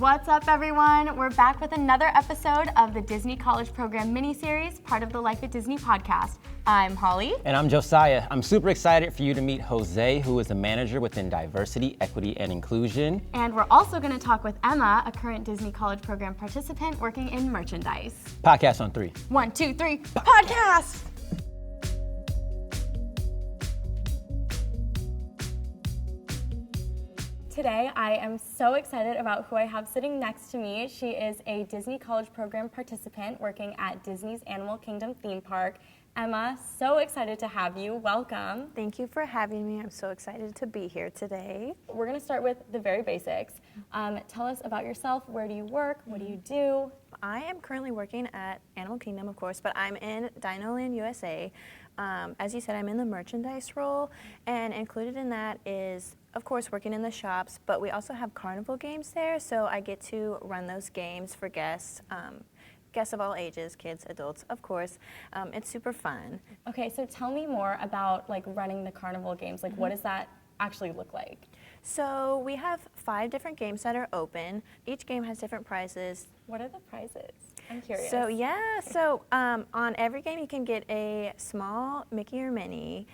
What's up, everyone? We're back with another episode of the Disney College Program miniseries, part of the Life at Disney podcast. I'm Holly. And I'm Josiah. I'm super excited for you to meet Jose, who is a manager within diversity, equity, and inclusion. And we're also going to talk with Emma, a current Disney College Program participant working in merchandise. Podcast on 3. 1, 2, 3, podcast! Today, I am so excited about who I have sitting next to me. She is a Disney College Program participant working at Disney's Animal Kingdom theme park. Emma, so excited to have you. Welcome. Thank you for having me. I'm so excited to be here today. We're going to start with the very basics. Tell us about yourself. Where do you work? What do you do? I am currently working at Animal Kingdom, of course, but I'm in Dinoland, USA. As you said, I'm in the merchandise role, and included in that is, of course, working in the shops, but we also have carnival games there, so I get to run those games for guests. Guests of all ages, kids, adults, of course. It's super fun. Okay, so tell me more about running the carnival games. What does that actually look like? So we have 5 different games that are open. Each game has different prizes. What are the prizes? I'm curious. So on every game you can get a small Mickey or Minnie.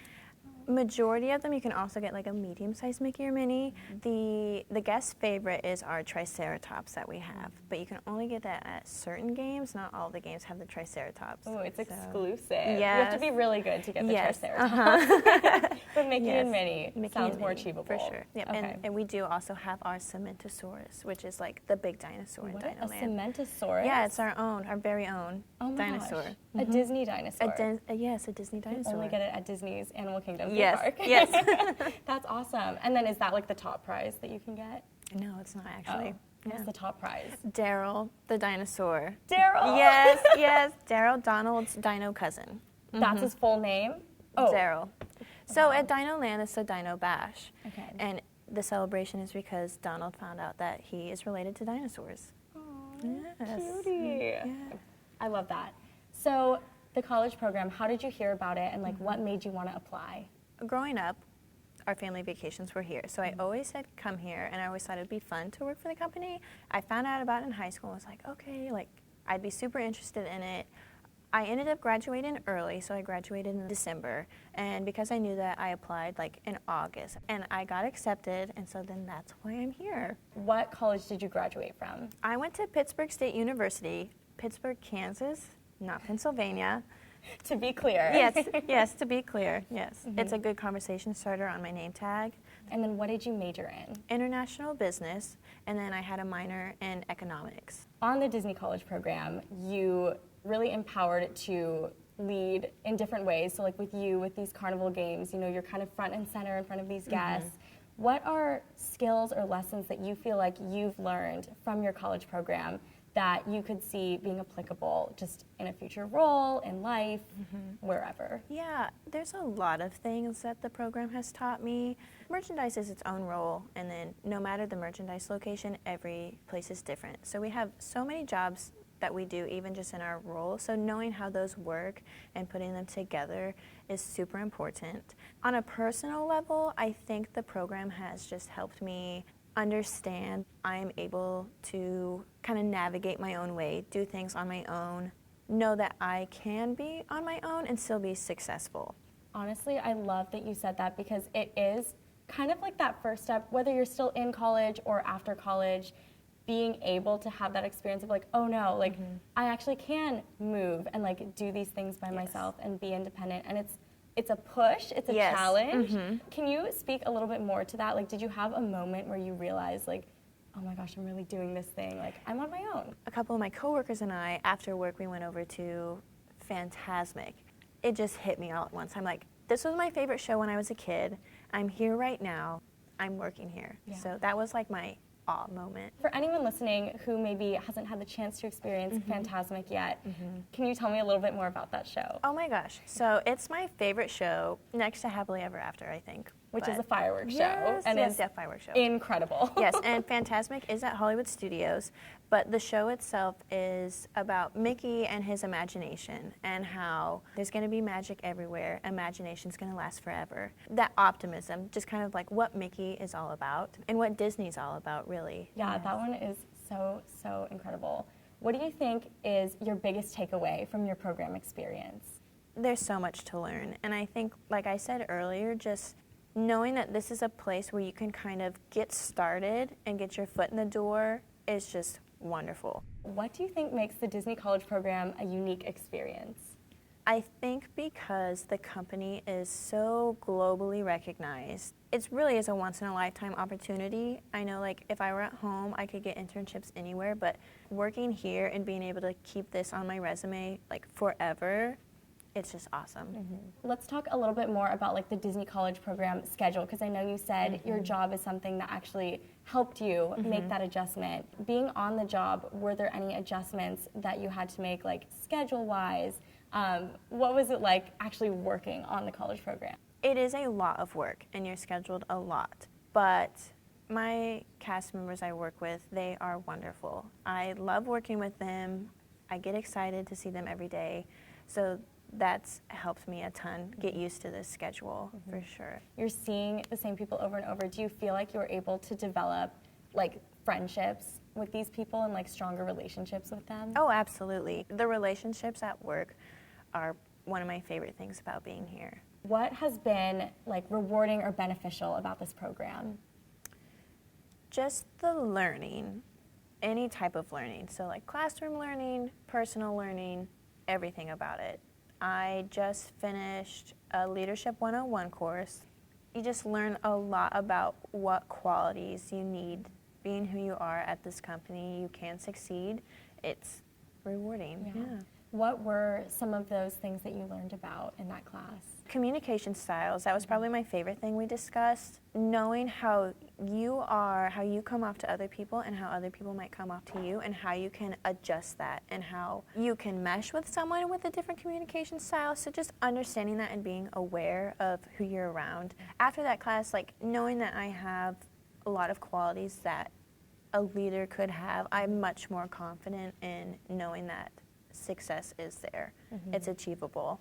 Majority of them you can also get a medium-sized Mickey or Minnie. The guest favorite is our Triceratops that we have, but you can only get that at certain games. Not all the games have the Triceratops. Oh, it's exclusive. Yes. You have to be really good to get the Triceratops. But Mickey and Minnie sounds more achievable. For sure. Yep. Okay. And we do also have our Cementosaurus, which is the big dinosaur in Dinoland. What, a Cementosaurus? Yeah, it's our very own dinosaur. Gosh. A Disney dinosaur. Yes, a Disney dinosaur. You only get it at Disney's Animal Kingdom theme Yes, park. yes. That's awesome. And then is that the top prize that you can get? No, it's not actually. Oh. What's the top prize? Daryl, the dinosaur. Daryl! Yes. Daryl, Donald's dino cousin. That's his full name? Oh. Daryl. So at Dinoland, it's the Dino Bash. Okay. And the celebration is because Donald found out that he is related to dinosaurs. Aww, Yes. cutie. Yeah. I love that. So the college program, how did you hear about it, and what made you want to apply? Growing up, our family vacations were here, so I always said come here, and I always thought it'd be fun to work for the company. I found out about it in high school and was like, okay, I'd be super interested in it. I ended up graduating early, so I graduated in December, and because I knew that, I applied in August, and I got accepted, and so then that's why I'm here. What college did you graduate from? I went to Pittsburgh State University, Pittsburgh, Kansas, not Pennsylvania. To be clear. Yes, to be clear, yes. It's a good conversation starter on my name tag. And then what did you major in? International business, and then I had a minor in economics. On the Disney College program, you really empowered to lead in different ways. So with you, with these carnival games, you're kind of front and center in front of these guests. What are skills or lessons that you feel like you've learned from your college program that you could see being applicable just in a future role, in life, wherever? Yeah, there's a lot of things that the program has taught me. Merchandise is its own role, and then no matter the merchandise location, every place is different. So we have so many jobs that we do even just in our role, so knowing how those work and putting them together is super important. On a personal level, I think the program has just helped me understand I am able to kind of navigate my own way, do things on my own, know that I can be on my own and still be successful. Honestly, I love that you said that because it is kind of that first step, whether you're still in college or after college, being able to have that experience of oh no, I actually can move and do these things by myself and be independent. And it's a push, it's a challenge. Can you speak a little bit more to that? Did you have a moment where you realized oh my gosh, I'm really doing this thing, I'm on my own? A couple of my coworkers and I, after work, we went over to Fantasmic. It just hit me all at once. I'm this was my favorite show when I was a kid. I'm here right now. I'm working here. Yeah. So that was my awe moment. For anyone listening who maybe hasn't had the chance to experience Fantasmic yet, can you tell me a little bit more about that show? Oh my gosh. So it's my favorite show next to Happily Ever After, I think. Which is a fireworks show. Yes, And it's a fireworks show. Incredible. Yes, and Fantasmic is at Hollywood Studios, but the show itself is about Mickey and his imagination and how there's going to be magic everywhere, imagination's going to last forever. That optimism, just kind of what Mickey is all about and what Disney's all about, really. Yeah, that one is so incredible. What do you think is your biggest takeaway from your program experience? There's so much to learn. And I think, like I said earlier, just knowing that this is a place where you can kind of get started and get your foot in the door is just wonderful. What do you think makes the Disney College program a unique experience? I think because the company is so globally recognized, it really is a once-in-a-lifetime opportunity. I know, like, if I were at home, I could get internships anywhere, but working here and being able to keep this on my resume, like, forever, it's just awesome. Let's talk a little bit more about like the Disney College program schedule, because I know you said your job is something that actually helped you make that adjustment. Being on the job, were there any adjustments that you had to make, like schedule-wise? What was it like actually working on the college program? It is a lot of work, and you're scheduled a lot, but my cast members I work with, they are wonderful. I love working with them. I get excited to see them every day, so that's helped me a ton get used to this schedule for sure. You're seeing the same people over and over. Do you feel like you were able to develop like friendships with these people and like stronger relationships with them? Oh, absolutely. The relationships at work are one of my favorite things about being here. What has been like rewarding or beneficial about this program? Just the learning, any type of learning. So like classroom learning, personal learning, everything about it. I just finished a Leadership 101 course. You just learn a lot about what qualities you need being who you are at this company. You can succeed. It's rewarding. Yeah. What were some of those things that you learned about in that class? Communication styles, that was probably my favorite thing we discussed. Knowing how you are, how you come off to other people and how other people might come off to you, and how you can adjust that and how you can mesh with someone with a different communication style. So just understanding that and being aware of who you're around. After that class, like knowing that I have a lot of qualities that a leader could have, I'm much more confident in knowing that success is there. It's achievable.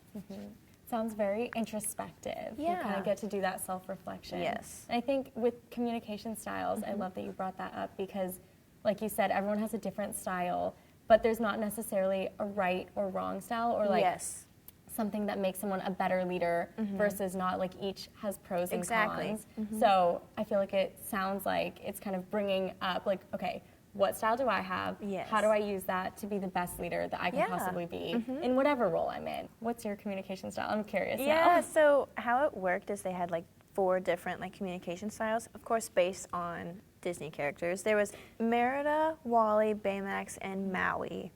Sounds very introspective. You Yeah. kind of get to do that self-reflection. Yes. And I think with communication styles, I love that you brought that up because, like you said, everyone has a different style, but there's not necessarily a right or wrong style or like Yes. something that makes someone a better leader versus not. Like each has pros and Exactly. cons. So I feel like it sounds like it's kind of bringing up like, okay, what style do I have? Yes. How do I use that to be the best leader that I can possibly be in whatever role I'm in? What's your communication style? I'm curious Yeah, now. so how it worked is they had like 4 different like communication styles, of course based on Disney characters. There was Merida, Wally, Baymax, and Maui.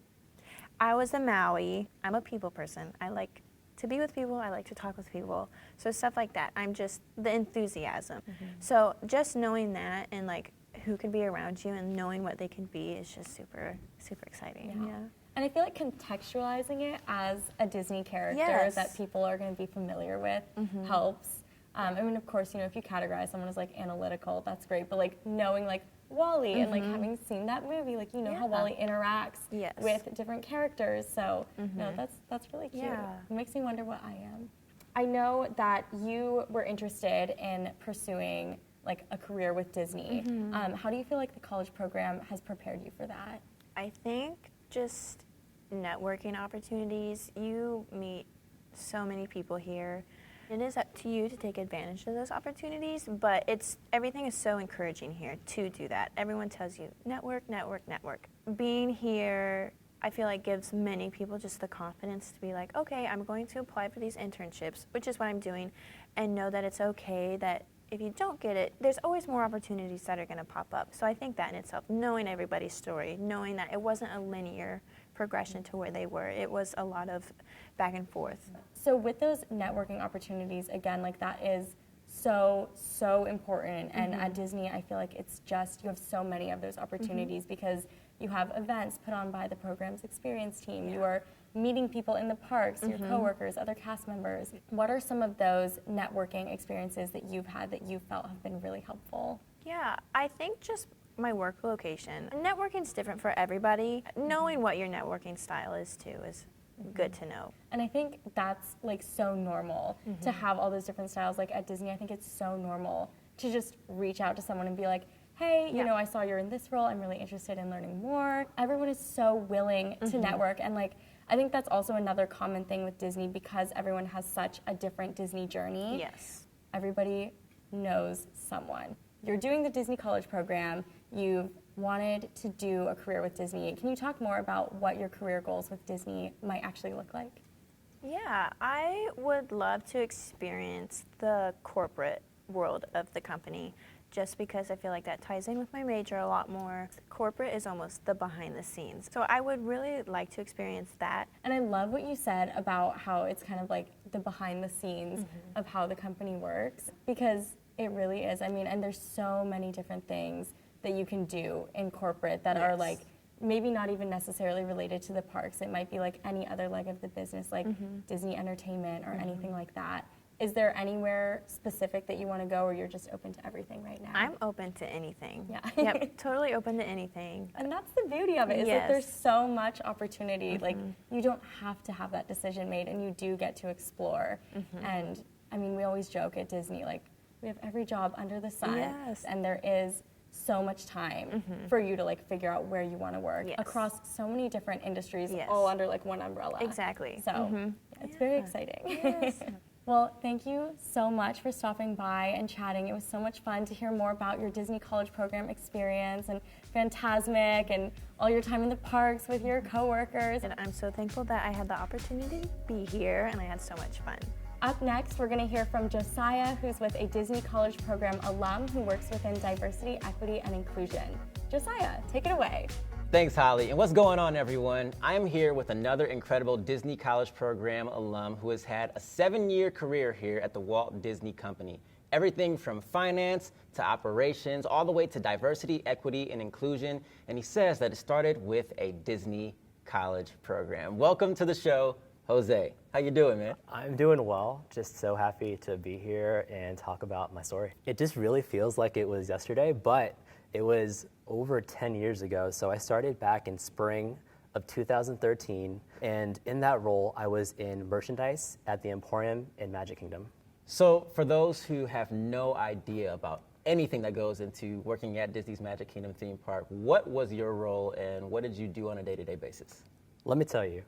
I was a Maui. I'm a people person. I like to be with people. I like to talk with people. So stuff like that. I'm just the enthusiasm. So just knowing that and like who can be around you and knowing what they can be is just super, super exciting. Yeah. And I feel like contextualizing it as a Disney character Yes. that people are going to be familiar with helps. I mean, of course, you know, if you categorize someone as like analytical, that's great. But like knowing like Wally and like having seen that movie, like you know how Wally interacts Yes. with different characters. So no, that's really cute. Yeah. It makes me wonder what I am. I know that you were interested in pursuing like a career with Disney. How do you feel like the college program has prepared you for that? I think just networking opportunities. You meet so many people here. It is up to you to take advantage of those opportunities, but everything is so encouraging here to do that. Everyone tells you, network, network, network. Being here, I feel like gives many people just the confidence to be like, okay, I'm going to apply for these internships, which is what I'm doing, and know that it's okay that if you don't get it, there's always more opportunities that are going to pop up. So I think that in itself, knowing everybody's story, knowing that it wasn't a linear progression to where they were, it was a lot of back and forth. So with those networking opportunities, again, like that is so important. And at Disney, I feel like it's just, you have so many of those opportunities because you have events put on by the program's experience team. You are meeting people in the parks, your coworkers, other cast members. What are some of those networking experiences that you've had that you felt have been really helpful? Yeah, I think just my work location. Networking's different for everybody. Knowing what your networking style is too is good to know. And I think that's like so normal to have all those different styles. Like at Disney, I think it's so normal to just reach out to someone and be like, hey, you know, I saw you're in this role, I'm really interested in learning more. Everyone is so willing to network, and like, I think that's also another common thing with Disney, because everyone has such a different Disney journey. Yes. Everybody knows someone. You're doing the Disney College program, you've wanted to do a career with Disney. Can you talk more about what your career goals with Disney might actually look like? Yeah, I would love to experience the corporate world of the company, just because I feel like that ties in with my major a lot more. Corporate is almost the behind the scenes. So I would really like to experience that. And I love what you said about how it's kind of like the behind the scenes of how the company works, because it really is. I mean, and there's so many different things that you can do in corporate that are like maybe not even necessarily related to the parks. It might be like any other leg of the business, like Disney Entertainment or anything like that. Is there anywhere specific that you want to go, or you're just open to everything right now? I'm open to anything. Yeah. Yep, totally open to anything. And that's the beauty of it, is that there's so much opportunity. Like, you don't have to have that decision made, and you do get to explore. And I mean, we always joke at Disney, like, we have every job under the sun, and there is so much time for you to like figure out where you want to work across so many different industries, all under like one umbrella. Exactly. So it's very exciting. Yes. Well, thank you so much for stopping by and chatting. It was so much fun to hear more about your Disney College program experience and Fantasmic and all your time in the parks with your coworkers. And I'm so thankful that I had the opportunity to be here, and I had so much fun. Up next, we're going to hear from Josiah, who's with a Disney College program alum who works within diversity, equity, and inclusion. Josiah, take it away. Thanks, Holly. And what's going on, everyone? I'm here with another incredible Disney College program alum who has had a 7-year career here at the Walt Disney Company. Everything from finance to operations, all the way to diversity, equity, and inclusion. And he says that it started with a Disney College program. Welcome to the show, Jose. How you doing, man? I'm doing well. Just so happy to be here and talk about my story. It just really feels like it was yesterday, but it was over 10 years ago. So I started back in spring of 2013, and in that role, I was in merchandise at the Emporium in Magic Kingdom. So for those who have no idea about anything that goes into working at Disney's Magic Kingdom theme park, what was your role and what did you do on a day-to-day basis? Let me tell you,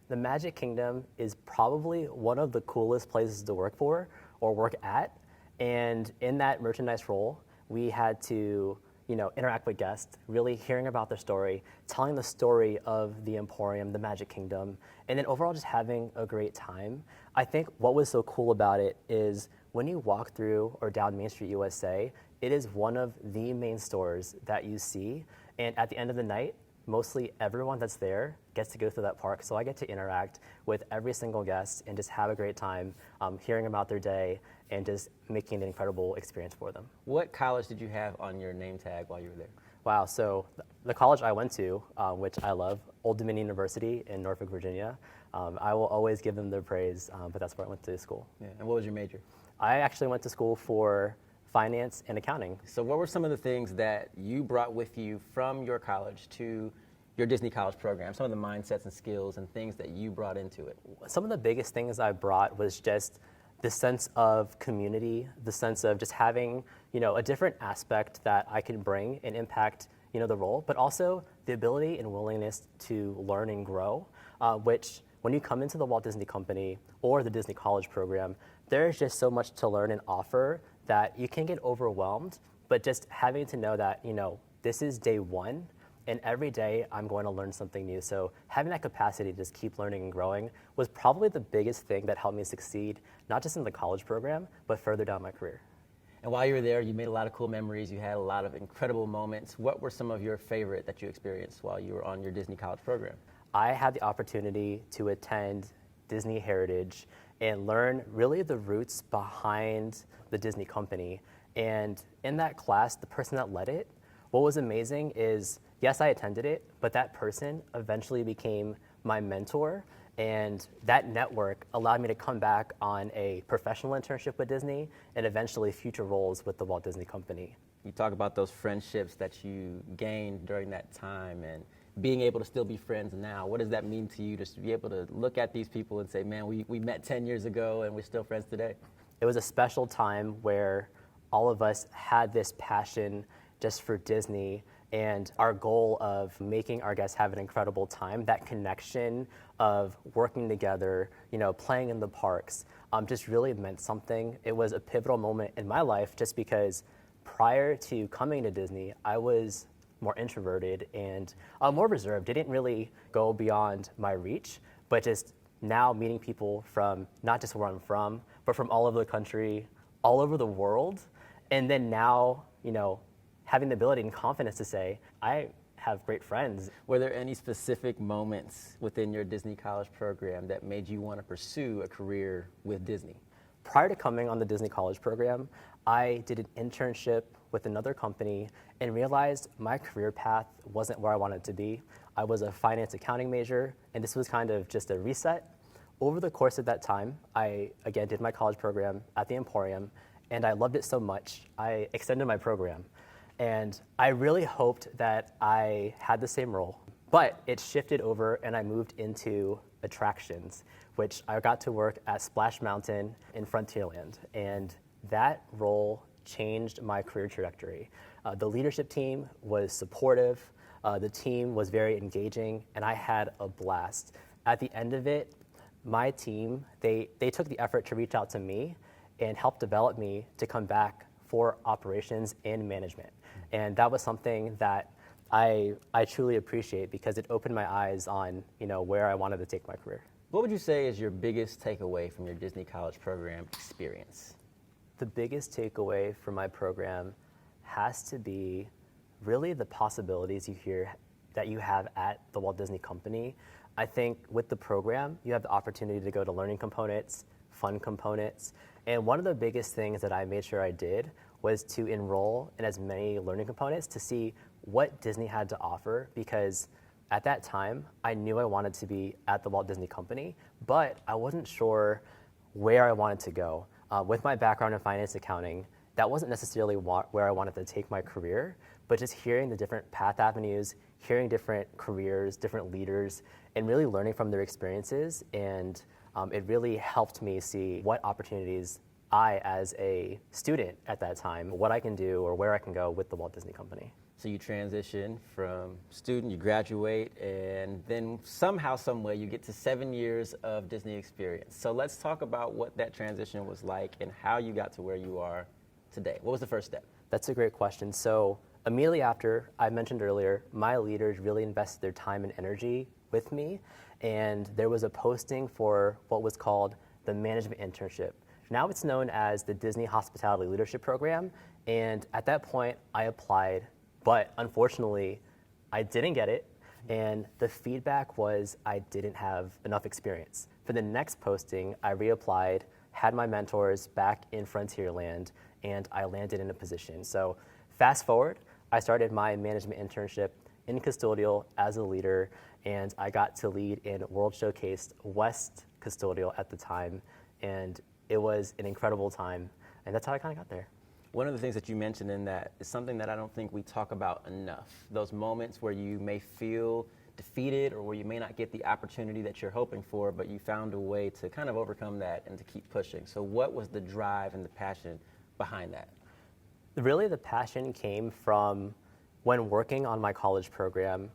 the Magic Kingdom is probably one of the coolest places to work for or work at. And in that merchandise role, we had to interact with guests, really hearing about their story, telling the story of the Emporium, the Magic Kingdom, and then overall just having a great time. I think what was so cool about it is when you walk through or down Main Street USA, it is one of the main stores that you see. And at the end of the night, mostly everyone that's there gets to go through that park. So I get to interact with every single guest and just have a great time hearing about their day and just making an incredible experience for them. What college did you have on your name tag while you were there? Wow, so the college I went to, which I love, Old Dominion University in Norfolk, Virginia, I will always give them their praise, but that's where I went to school. Yeah. And what was your major? I actually went to school for finance and accounting. So what were some of the things that you brought with you from your college to your Disney College program, some of the mindsets and skills and things that you brought into it? Some of the biggest things I brought was just the sense of community, the sense of just having, a different aspect that I can bring and impact, the role, but also the ability and willingness to learn and grow, which when you come into the Walt Disney Company or the Disney College program, there's just so much to learn and offer that you can get overwhelmed, but just having to know that, this is day one, and every day I'm going to learn something new. So having that capacity to just keep learning and growing was probably the biggest thing that helped me succeed, not just in the college program, but further down my career. And while you were there, you made a lot of cool memories. You had a lot of incredible moments. What were some of your favorite that you experienced while you were on your Disney College program? I had the opportunity to attend Disney Heritage and learn really the roots behind the Disney Company. And in that class, the person that led it, what was amazing is, yes, I attended it, but that person eventually became my mentor, and that network allowed me to come back on a professional internship with Disney and eventually future roles with the Walt Disney Company. You talk about those friendships that you gained during that time and being able to still be friends now. What does that mean to you to be able to look at these people and say, man, we met 10 years ago and we're still friends today? It was a special time where all of us had this passion just for Disney and our goal of making our guests have an incredible time, that connection of working together, playing in the parks, just really meant something. It was a pivotal moment in my life just because prior to coming to Disney, I was more introverted and more reserved. It didn't really go beyond my reach, but just now meeting people from not just where I'm from, but from all over the country, all over the world, and then now, having the ability and confidence to say, I have great friends. Were there any specific moments within your Disney College program that made you want to pursue a career with Disney? Prior to coming on the Disney College program, I did an internship with another company and realized my career path wasn't where I wanted to be. I was a finance accounting major, and this was kind of just a reset. Over the course of that time, I, again, did my college program at the Emporium, and I loved it so much, I extended my program. And I really hoped that I had the same role, but it shifted over and I moved into attractions, which I got to work at Splash Mountain in Frontierland. And that role changed my career trajectory. The leadership team was supportive, the team was very engaging, and I had a blast. At the end of it, my team, they took the effort to reach out to me and help develop me to come back for operations and management. And that was something that I truly appreciate because it opened my eyes on where I wanted to take my career. What would you say is your biggest takeaway from your Disney College program experience? The biggest takeaway from my program has to be really the possibilities that you have at the Walt Disney Company. I think with the program, you have the opportunity to go to learning components, fun components, and one of the biggest things that I made sure I did was to enroll in as many learning components to see what Disney had to offer, because at that time, I knew I wanted to be at the Walt Disney Company, but I wasn't sure where I wanted to go. With my background in finance accounting, that wasn't necessarily where I wanted to take my career, but just hearing the different path avenues, hearing different careers, different leaders, and really learning from their experiences, and it really helped me see what opportunities I, as a student at that time, what I can do or where I can go with the Walt Disney Company. So you transition from student, you graduate, and then somehow, some way, you get to 7 years of Disney experience. So let's talk about what that transition was like and how you got to where you are today. What was the first step? That's a great question. So immediately after, I mentioned earlier, my leaders really invested their time and energy with me, and there was a posting for what was called the management internship. Now it's known as the Disney Hospitality Leadership Program, and at that point, I applied, but unfortunately, I didn't get it, and the feedback was I didn't have enough experience. For the next posting, I reapplied, had my mentors back in Frontierland, and I landed in a position. So fast forward, I started my management internship in custodial as a leader, and I got to lead in World Showcase West Custodial at the time, and it was an incredible time, and that's how I kind of got there. One of the things that you mentioned in that is something that I don't think we talk about enough. Those moments where you may feel defeated or where you may not get the opportunity that you're hoping for, but you found a way to kind of overcome that and to keep pushing. So what was the drive and the passion behind that? Really, the passion came from when working on my college program,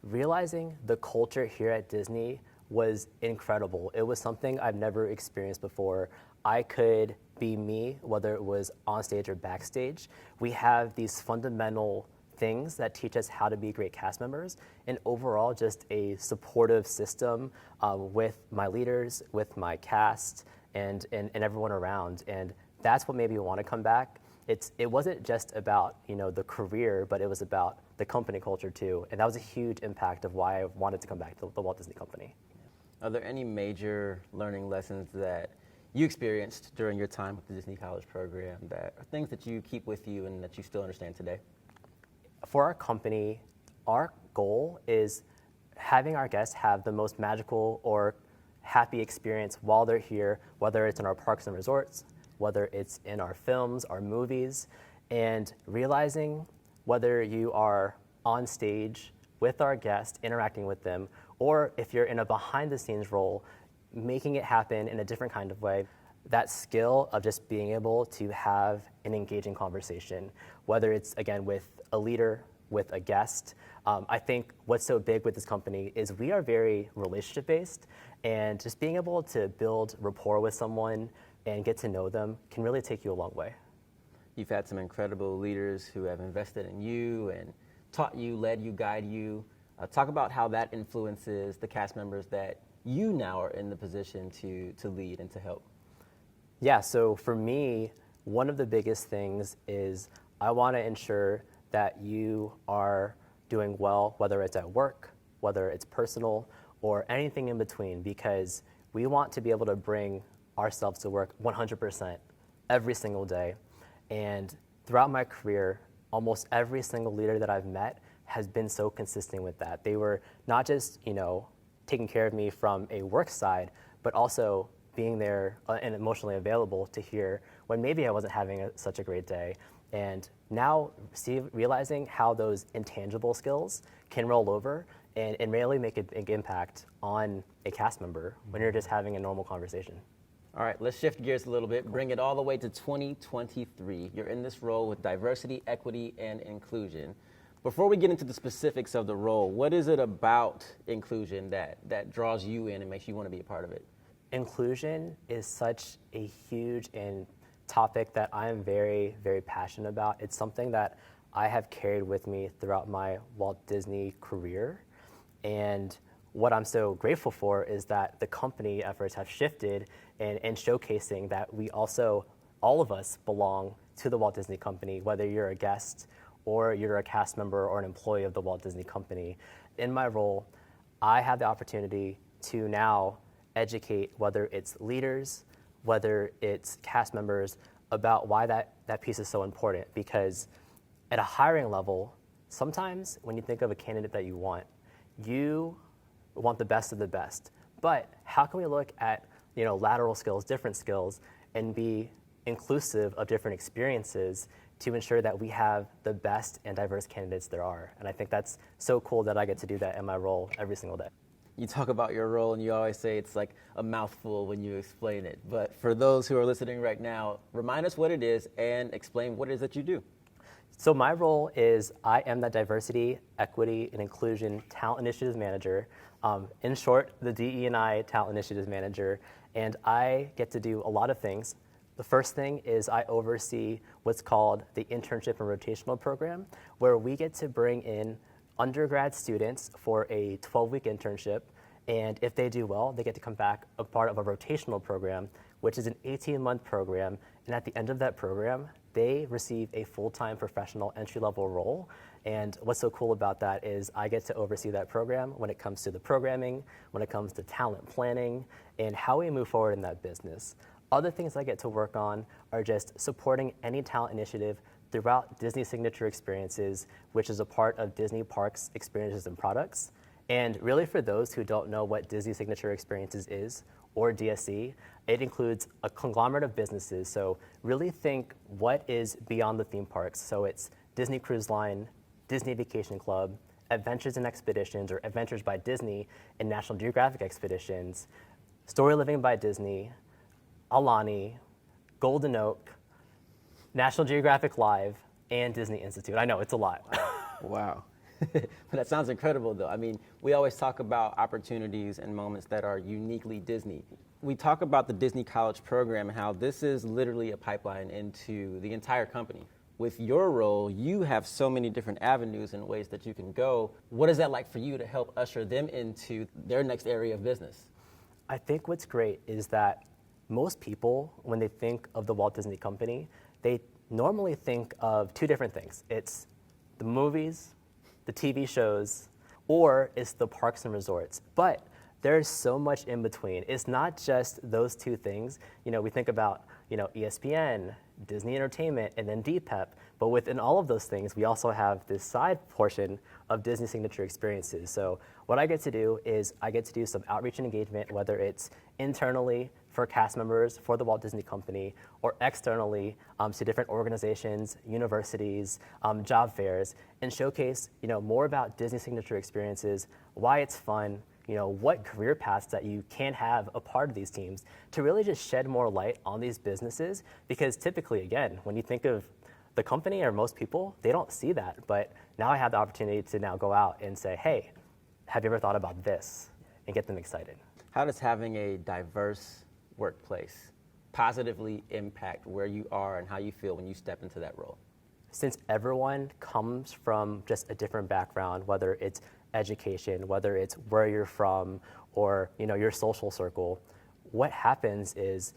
realizing the culture here at Disney was incredible. It was something I've never experienced before. I could be me, whether it was on stage or backstage. We have these fundamental things that teach us how to be great cast members, and overall just a supportive system with my leaders, with my cast, and everyone around. And that's what made me want to come back. It wasn't just about the career, but it was about the company culture too, and that was a huge impact of why I wanted to come back to the Walt Disney Company. Are there any major learning lessons that you experienced during your time with the Disney College program that are things that you keep with you and that you still understand today? For our company, our goal is having our guests have the most magical or happy experience while they're here, whether it's in our parks and resorts, whether it's in our films, our movies, and realizing whether you are on stage with our guests, interacting with them, or if you're in a behind-the-scenes role, making it happen in a different kind of way. that skill of just being able to have an engaging conversation, whether it's, again, with a leader, with a guest. I think what's so big with this company is we are very relationship-based, and just being able to build rapport with someone and get to know them can really take you a long way. You've had some incredible leaders who have invested in you and taught you, led you, guide you. Talk about how that influences the cast members that you now are in the position to lead and to help. Yeah, so for me, one of the biggest things is I want to ensure that you are doing well, whether it's at work, whether it's personal, or anything in between, because we want to be able to bring ourselves to work 100% every single day. And throughout my career, almost every single leader that I've met has been so consistent with that. They were not just, taking care of me from a work side, but also being there and emotionally available to hear when maybe I wasn't having such a great day. And now realizing how those intangible skills can roll over and really make a big impact on a cast member when you're just having a normal conversation. All right, let's shift gears a little bit, bring it all the way to 2023. You're in this role with diversity, equity, and inclusion. Before we get into the specifics of the role, what is it about inclusion that draws you in and makes you want to be a part of it? Inclusion is such a huge topic that I am very, very passionate about. It's something that I have carried with me throughout my Walt Disney career. And what I'm so grateful for is that the company efforts have shifted and showcasing that we also, all of us, belong to the Walt Disney Company, whether you're a guest or you're a cast member or an employee of the Walt Disney Company. In my role, I have the opportunity to now educate, whether it's leaders, whether it's cast members, about why that piece is so important. Because at a hiring level, sometimes when you think of a candidate that you want the best of the best. But how can we look at lateral skills, different skills, and be inclusive of different experiences to ensure that we have the best and diverse candidates there are? And I think that's so cool that I get to do that in my role every single day. You talk about your role and you always say it's like a mouthful when you explain it. But for those who are listening right now, remind us what it is and explain what it is that you do. So my role is I am the Diversity, Equity, and Inclusion Talent Initiatives Manager. In short, the DE&I Talent Initiatives Manager. And I get to do a lot of things. The first thing is I oversee what's called the Internship and Rotational Program, where we get to bring in undergrad students for a 12-week internship. And if they do well, they get to come back a part of a rotational program, which is an 18-month program. And at the end of that program, they receive a full-time professional entry-level role. And what's so cool about that is I get to oversee that program when it comes to the programming, when it comes to talent planning, and how we move forward in that business. Other things I get to work on are just supporting any talent initiative throughout Disney Signature Experiences, which is a part of Disney Parks Experiences and Products. And really, for those who don't know what Disney Signature Experiences is, or DSE, it includes a conglomerate of businesses. So really think what is beyond the theme parks. So it's Disney Cruise Line, Disney Vacation Club, Adventures and Expeditions, or Adventures by Disney, and National Geographic Expeditions, Story Living by Disney, Alani, Golden Oak, National Geographic Live, and Disney Institute. I know, it's a lot. Wow. But that sounds incredible, though. I mean, we always talk about opportunities and moments that are uniquely Disney. We talk about the Disney College program and how this is literally a pipeline into the entire company. With your role, you have so many different avenues and ways that you can go. What is that like for you to help usher them into their next area of business? I think what's great is that most people, when they think of the Walt Disney Company, they normally think of two different things. It's the movies, the TV shows, or it's the parks and resorts. But there's so much in between. It's not just those two things. We think about, ESPN, Disney Entertainment, and then DPEP. But within all of those things, we also have this side portion of Disney Signature Experiences. So what I get to do is I get to do some outreach and engagement, whether it's internally for cast members for the Walt Disney Company, or externally to different organizations, universities, job fairs, and showcase more about Disney Signature Experiences, why it's fun, what career paths that you can have a part of these teams to really just shed more light on these businesses. Because typically, again, when you think of the company or most people, they don't see that. But now I have the opportunity to now go out and say, hey, have you ever thought about this? And get them excited. How does having a diverse workplace positively impact where you are and how you feel when you step into that role? Since everyone comes from just a different background, whether it's education, whether it's where you're from, or your social circle, what happens is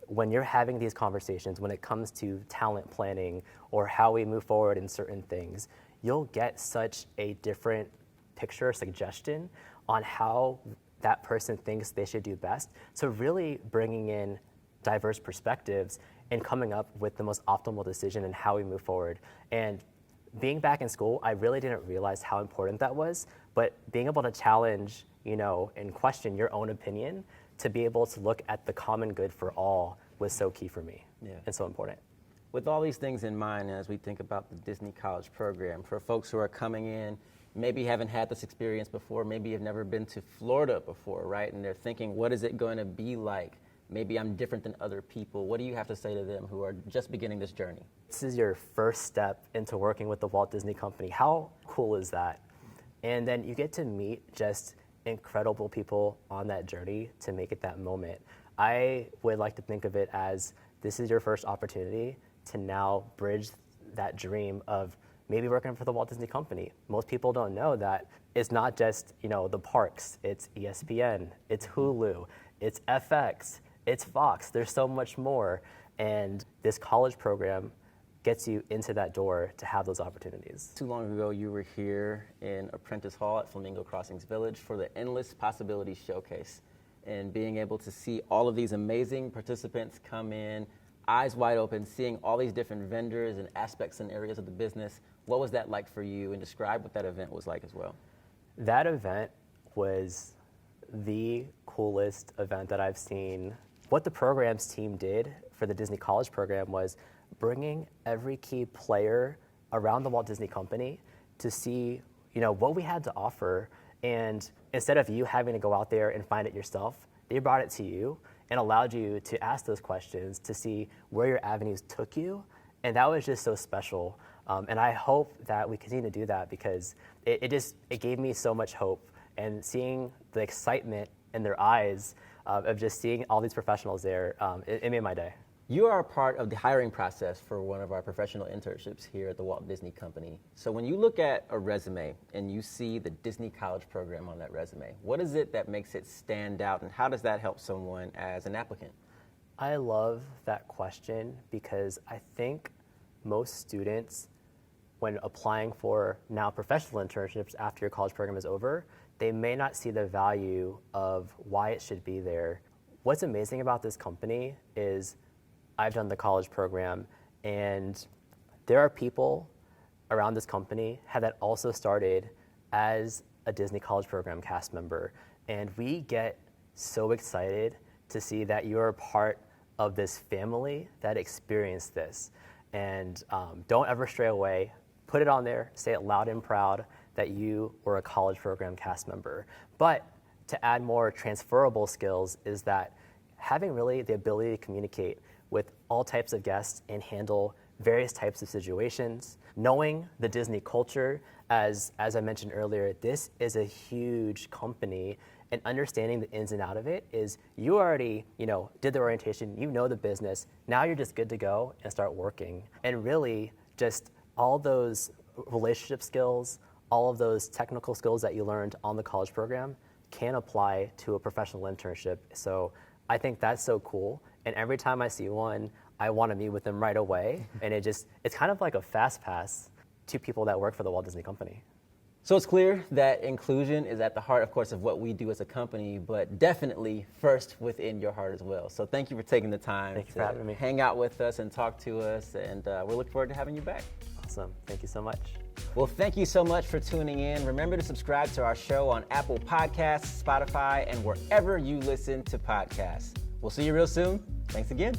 when you're having these conversations, when it comes to talent planning or how we move forward in certain things, you'll get such a different picture, suggestion on how that person thinks they should do best. So really bringing in diverse perspectives and coming up with the most optimal decision and how we move forward. And being back in school, I really didn't realize how important that was, but being able to challenge, and question your own opinion to be able to look at the common good for all was so key for me and so important. With all these things in mind, as we think about the Disney College program, for folks who are coming in, maybe haven't had this experience before, maybe have never been to Florida before, right? And they're thinking, what is it going to be like? Maybe I'm different than other people. What do you have to say to them who are just beginning this journey? This is your first step into working with the Walt Disney Company. How cool is that? And then you get to meet just incredible people on that journey to make it that moment. I would like to think of it as this is your first opportunity to now bridge that dream of maybe working for the Walt Disney Company. Most people don't know that it's not just, the parks. It's ESPN, it's Hulu, it's FX, it's Fox. There's so much more. And this college program gets you into that door to have those opportunities. Too long ago, you were here in Apprentice Hall at Flamingo Crossings Village for the Endless Possibilities Showcase. And being able to see all of these amazing participants come in, eyes wide open, seeing all these different vendors and aspects and areas of the business. What was that like for you? And describe what that event was like as well. That event was the coolest event that I've seen. What the programs team did for the Disney College program was bringing every key player around the Walt Disney Company to see, what we had to offer. And instead of you having to go out there and find it yourself, they brought it to you and allowed you to ask those questions to see where your avenues took you. And that was just so special. And I hope that we continue to do that because it gave me so much hope. And seeing the excitement in their eyes of just seeing all these professionals there, it made my day. You are a part of the hiring process for one of our professional internships here at the Walt Disney Company. So when you look at a resume and you see the Disney College program on that resume, what is it that makes it stand out and how does that help someone as an applicant? I love that question because I think most students, when applying for now professional internships after your college program is over, they may not see the value of why it should be there. What's amazing about this company is I've done the college program, and there are people around this company that also started as a Disney College program cast member. And we get so excited to see that you're a part of this family that experienced this. And don't ever stray away. Put it on there, say it loud and proud that you were a college program cast member. But to add more transferable skills is that having really the ability to communicate with all types of guests and handle various types of situations. Knowing the Disney culture, as I mentioned earlier, this is a huge company, and understanding the ins and out of it is you already, did the orientation, you know the business, now you're just good to go and start working. And really just all those relationship skills, all of those technical skills that you learned on the college program can apply to a professional internship. So I think that's so cool. And every time I see one, I want to meet with them right away. And it's kind of like a fast pass to people that work for the Walt Disney Company. So it's clear that inclusion is at the heart, of course, of what we do as a company, but definitely first within your heart as well. So thank you for taking the time for having me. Hang out with us and talk to us. And we look forward to having you back. Awesome. Thank you so much. Well, thank you so much for tuning in. Remember to subscribe to our show on Apple Podcasts, Spotify, and wherever you listen to podcasts. We'll see you real soon. Thanks again.